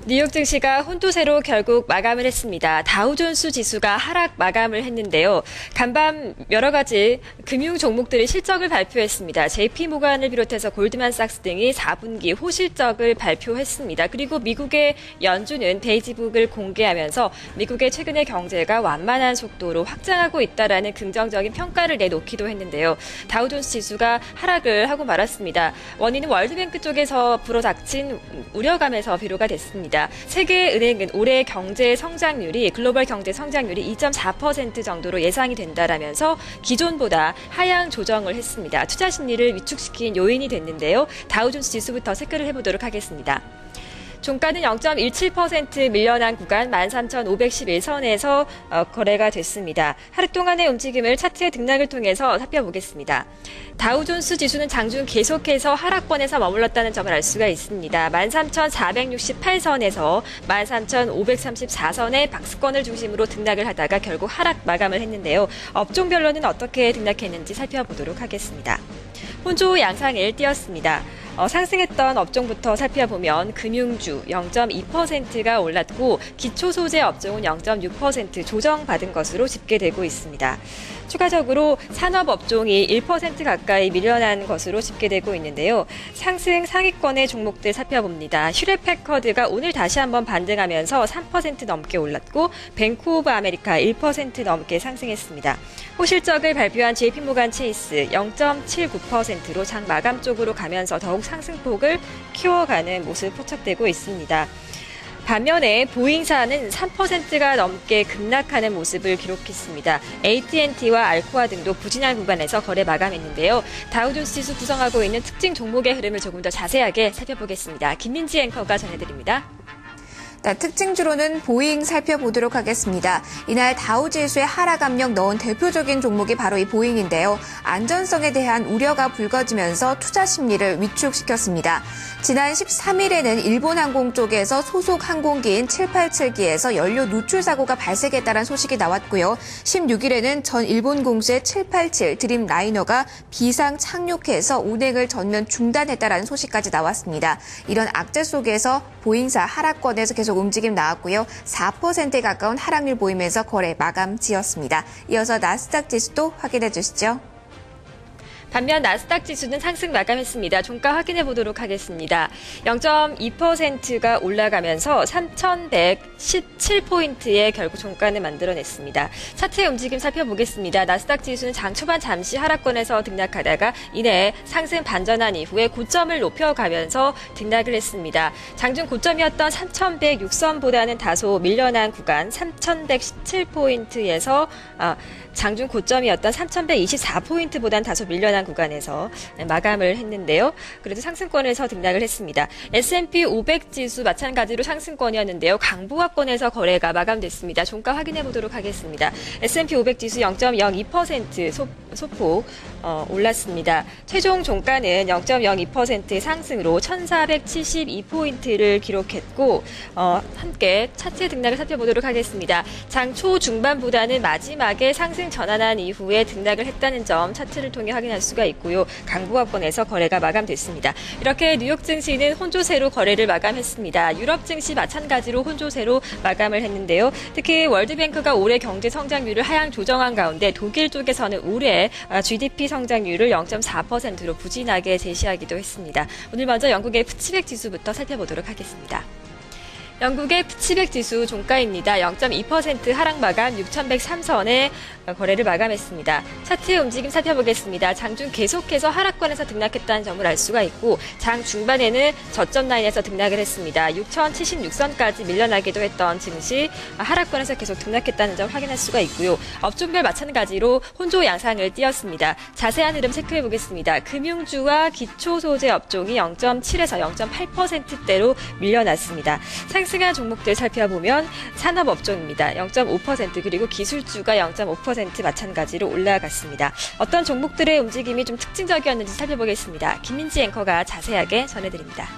뉴욕 증시가 혼조세로 결국 마감을 했습니다. 다우존스 지수가 하락 마감을 했는데요. 간밤 여러 가지 금융 종목들이 실적을 발표했습니다. JP모간을 비롯해서 골드만삭스 등이 4분기 호실적을 발표했습니다. 그리고 미국의 연준은 베이지북을 공개하면서 미국의 최근의 경제가 완만한 속도로 확장하고 있다라는 긍정적인 평가를 내놓기도 했는데요. 다우존스 지수가 하락을 하고 말았습니다. 원인은 월드뱅크 쪽에서 불어닥친 우려감에서 비롯가 됐습니다. 세계은행은 올해 경제 성장률이 글로벌 경제 성장률이 2.4% 정도로 예상이 된다라면서 기존보다 하향 조정을 했습니다. 투자 심리를 위축시킨 요인이 됐는데요. 다우존스 지수부터 체크를 해보도록 하겠습니다. 종가는 0.17% 밀려난 구간 13,511선에서 거래가 됐습니다. 하루 동안의 움직임을 차트의 등락을 통해서 살펴보겠습니다. 다우존스 지수는 장중 계속해서 하락권에서 머물렀다는 점을 알 수가 있습니다. 13,468선에서 13,534선의 박스권을 중심으로 등락을 하다가 결국 하락 마감을 했는데요. 업종별로는 어떻게 등락했는지 살펴보도록 하겠습니다. 혼조 양상을 띄었습니다. 상승했던 업종부터 살펴보면 금융주 0.2%가 올랐고 기초소재 업종은 0.6% 조정받은 것으로 집계되고 있습니다. 추가적으로 산업업종이 1% 가까이 밀려난 것으로 집계되고 있는데요. 상승 상위권의 종목들 살펴봅니다. 휴렛패커드가 오늘 다시 한번 반등하면서 3% 넘게 올랐고 뱅크 오브 아메리카 1% 넘게 상승했습니다. 호실적을 발표한 JP모간 체이스 0.79%로 장 마감 쪽으로 가면서 더욱 상승폭을 키워가는 모습 포착되고 있습니다. 반면에 보잉사는 3%가 넘게 급락하는 모습을 기록했습니다. AT&T와 알코아 등도 부진한 구간에서 거래 마감했는데요. 다우존스 지수 구성하고 있는 특징 종목의 흐름을 조금 더 자세하게 살펴보겠습니다. 김민지 앵커가 전해드립니다. 특징주로는 보잉 살펴보도록 하겠습니다. 이날 다우지수의 하락 압력 넣은 대표적인 종목이 바로 이 보잉인데요. 안전성에 대한 우려가 불거지면서 투자 심리를 위축시켰습니다. 지난 13일에는 일본항공 쪽에서 소속 항공기인 787기에서 연료 누출 사고가 발생했다는 소식이 나왔고요. 16일에는 전 일본 공수의 787 드림라이너가 비상 착륙해서 운행을 전면 중단했다는 소식까지 나왔습니다. 이런 악재 속에서 보잉사 하락권에서 계속 움직임 나왔고요. 4%에 가까운 하락률 보이면서 거래 마감 지었습니다. 이어서 나스닥 지수도 확인해 주시죠. 반면 나스닥 지수는 상승 마감했습니다. 종가 확인해 보도록 하겠습니다. 0.2%가 올라가면서 3,117포인트의 결국 종가를 만들어냈습니다. 차트의 움직임 살펴보겠습니다. 나스닥 지수는 장 초반 잠시 하락권에서 등락하다가 이내 상승 반전한 이후에 고점을 높여가면서 등락을 했습니다. 장중 고점이었던 3,106선보다는 다소 밀려난 구간 3,117포인트에서 장중 고점이었던 3,124포인트보다는 다소 밀려난 구간에서 마감을 했는데요. 그래도 상승권에서 등락을 했습니다. S&P 500 지수 마찬가지로 상승권이었는데요. 강보합권에서 거래가 마감됐습니다. 종가 확인해 보도록 하겠습니다. S&P 500 지수 0.02% 소폭 올랐습니다. 최종 종가는 0.02% 상승으로 1,472포인트를 기록했고 함께 차트 등락을 살펴보도록 하겠습니다. 장 초중반보다는 마지막에 상승 전환한 이후에 등락을 했다는 점 차트를 통해 확인할 수가 있고요. 강보합권에서 거래가 마감됐습니다. 이렇게 뉴욕 증시는 혼조세로 거래를 마감했습니다. 유럽 증시 마찬가지로 혼조세로 마감을 했는데요. 특히 월드뱅크가 올해 경제 성장률을 하향 조정한 가운데 독일 쪽에서는 올해 GDP 성장률을 0.4%로 부진하게 제시하기도 했습니다. 오늘 먼저 영국의 푸치백 지수부터 살펴보도록 하겠습니다. 영국의 푸치백 지수 종가입니다. 0.2% 하락 마감 6,103선에 거래를 마감했습니다. 차트의 움직임 살펴보겠습니다. 장중 계속해서 하락권에서 등락했다는 점을 알 수가 있고 장 중반에는 저점 라인에서 등락을 했습니다. 6,076선까지 밀려나기도 했던 증시 하락권에서 계속 등락했다는 점 확인할 수가 있고요. 업종별 마찬가지로 혼조 양상을 띄었습니다. 자세한 흐름 체크해보겠습니다. 금융주와 기초소재 업종이 0.7에서 0.8%대로 밀려났습니다. 상승한 종목들 살펴보면 산업업종입니다. 0.5% 그리고 기술주가 0.5% 마찬가지로 올라갔습니다. 어떤 종목들의 움직임이 좀 특징적이었는지 살펴보겠습니다. 김민지 앵커가 자세하게 전해드립니다.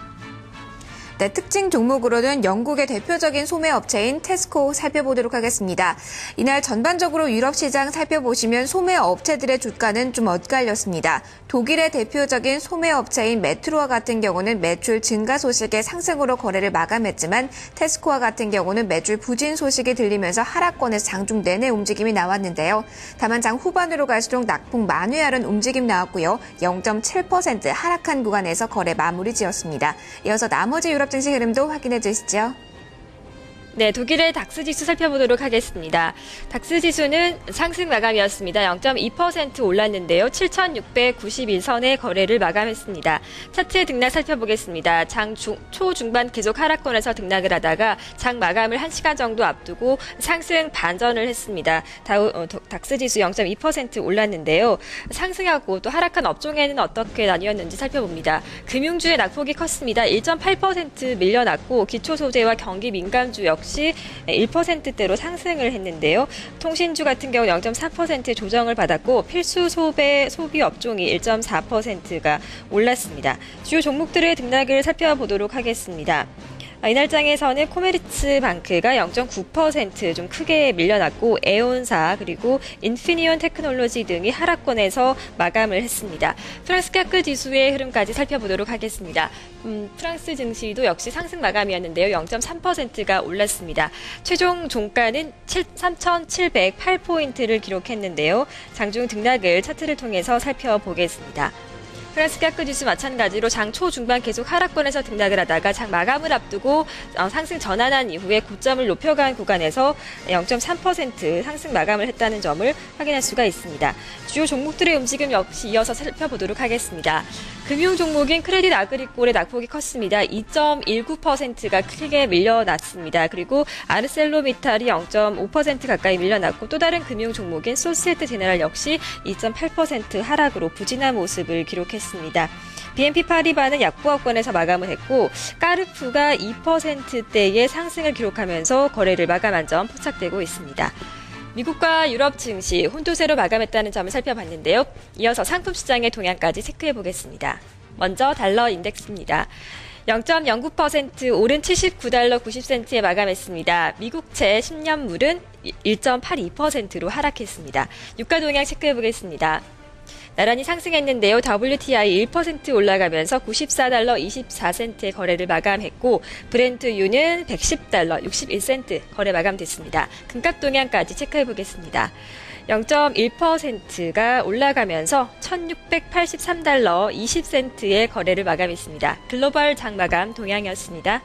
네, 특징 종목으로는 영국의 대표적인 소매업체인 테스코 살펴보도록 하겠습니다. 이날 전반적으로 유럽 시장 살펴보시면 소매업체들의 주가는 좀 엇갈렸습니다. 독일의 대표적인 소매업체인 메트로와 같은 경우는 매출 증가 소식의 상승으로 거래를 마감했지만 테스코와 같은 경우는 매출 부진 소식이 들리면서 하락권에서 장중 내내 움직임이 나왔는데요. 다만 장 후반으로 갈수록 낙폭 만회하는 움직임 나왔고요. 0.7% 하락한 구간에서 거래 마무리 지었습니다. 이어서 나머지 유럽 증시 흐름도 확인해 주시죠. 네, 독일의 닥스 지수 살펴보도록 하겠습니다. 닥스 지수는 상승 마감이었습니다. 0.2% 올랐는데요. 7,691선의 거래를 마감했습니다. 차트 등락 살펴보겠습니다. 장 초중반 계속 하락권에서 등락을 하다가 장 마감을 1시간 정도 앞두고 상승 반전을 했습니다. 닥스 지수 0.2% 올랐는데요. 상승하고 또 하락한 업종에는 어떻게 나뉘었는지 살펴봅니다. 금융주의 낙폭이 컸습니다. 1.8% 밀려났고 기초소재와 경기 민감주 역시 1%대로 상승을 했는데요. 통신주 같은 경우 0.4% 조정을 받았고 필수 소비 업종이 1.4%가 올랐습니다. 주요 종목들의 등락을 살펴보도록 하겠습니다. 이날 장에서는 코메르츠방크가 0.9% 좀 크게 밀려났고 에온사 그리고 인피니온 테크놀로지 등이 하락권에서 마감을 했습니다. 프랑스 카크 지수의 흐름까지 살펴보도록 하겠습니다. 프랑스 증시도 역시 상승 마감이었는데요. 0.3%가 올랐습니다. 최종 종가는 3,708포인트를 기록했는데요. 장중 등락을 차트를 통해서 살펴보겠습니다. 프랑스 카크 지수 마찬가지로 장 초중반 계속 하락권에서 등락을 하다가 장 마감을 앞두고 상승 전환한 이후에 고점을 높여간 구간에서 0.3% 상승 마감을 했다는 점을 확인할 수가 있습니다. 주요 종목들의 움직임 역시 이어서 살펴보도록 하겠습니다. 금융 종목인 크레딧 아그리콜의 낙폭이 컸습니다. 2.19%가 크게 밀려났습니다. 그리고 아르셀로미탈이 0.5% 가까이 밀려났고 또 다른 금융 종목인 소시에테 제네랄 역시 2.8% 하락으로 부진한 모습을 기록했습니다. BNP 파리바는 약보합권에서 마감을 했고 까르푸가 2%대의 상승을 기록하면서 거래를 마감한 점 포착되고 있습니다. 미국과 유럽 증시 혼조세로 마감했다는 점을 살펴봤는데요. 이어서 상품 시장의 동향까지 체크해 보겠습니다. 먼저 달러 인덱스입니다. 0.09% 오른 79달러 90센트에 마감했습니다. 미국채 10년물은 1.82%로 하락했습니다. 유가 동향 체크해 보겠습니다. 나란히 상승했는데요. WTI 1% 올라가면서 94달러 24센트의 거래를 마감했고 브렌트유는 110달러 61센트 거래 마감됐습니다. 금값 동향까지 체크해 보겠습니다. 0.1%가 올라가면서 1683달러 20센트의 거래를 마감했습니다. 글로벌 장마감 동향이었습니다.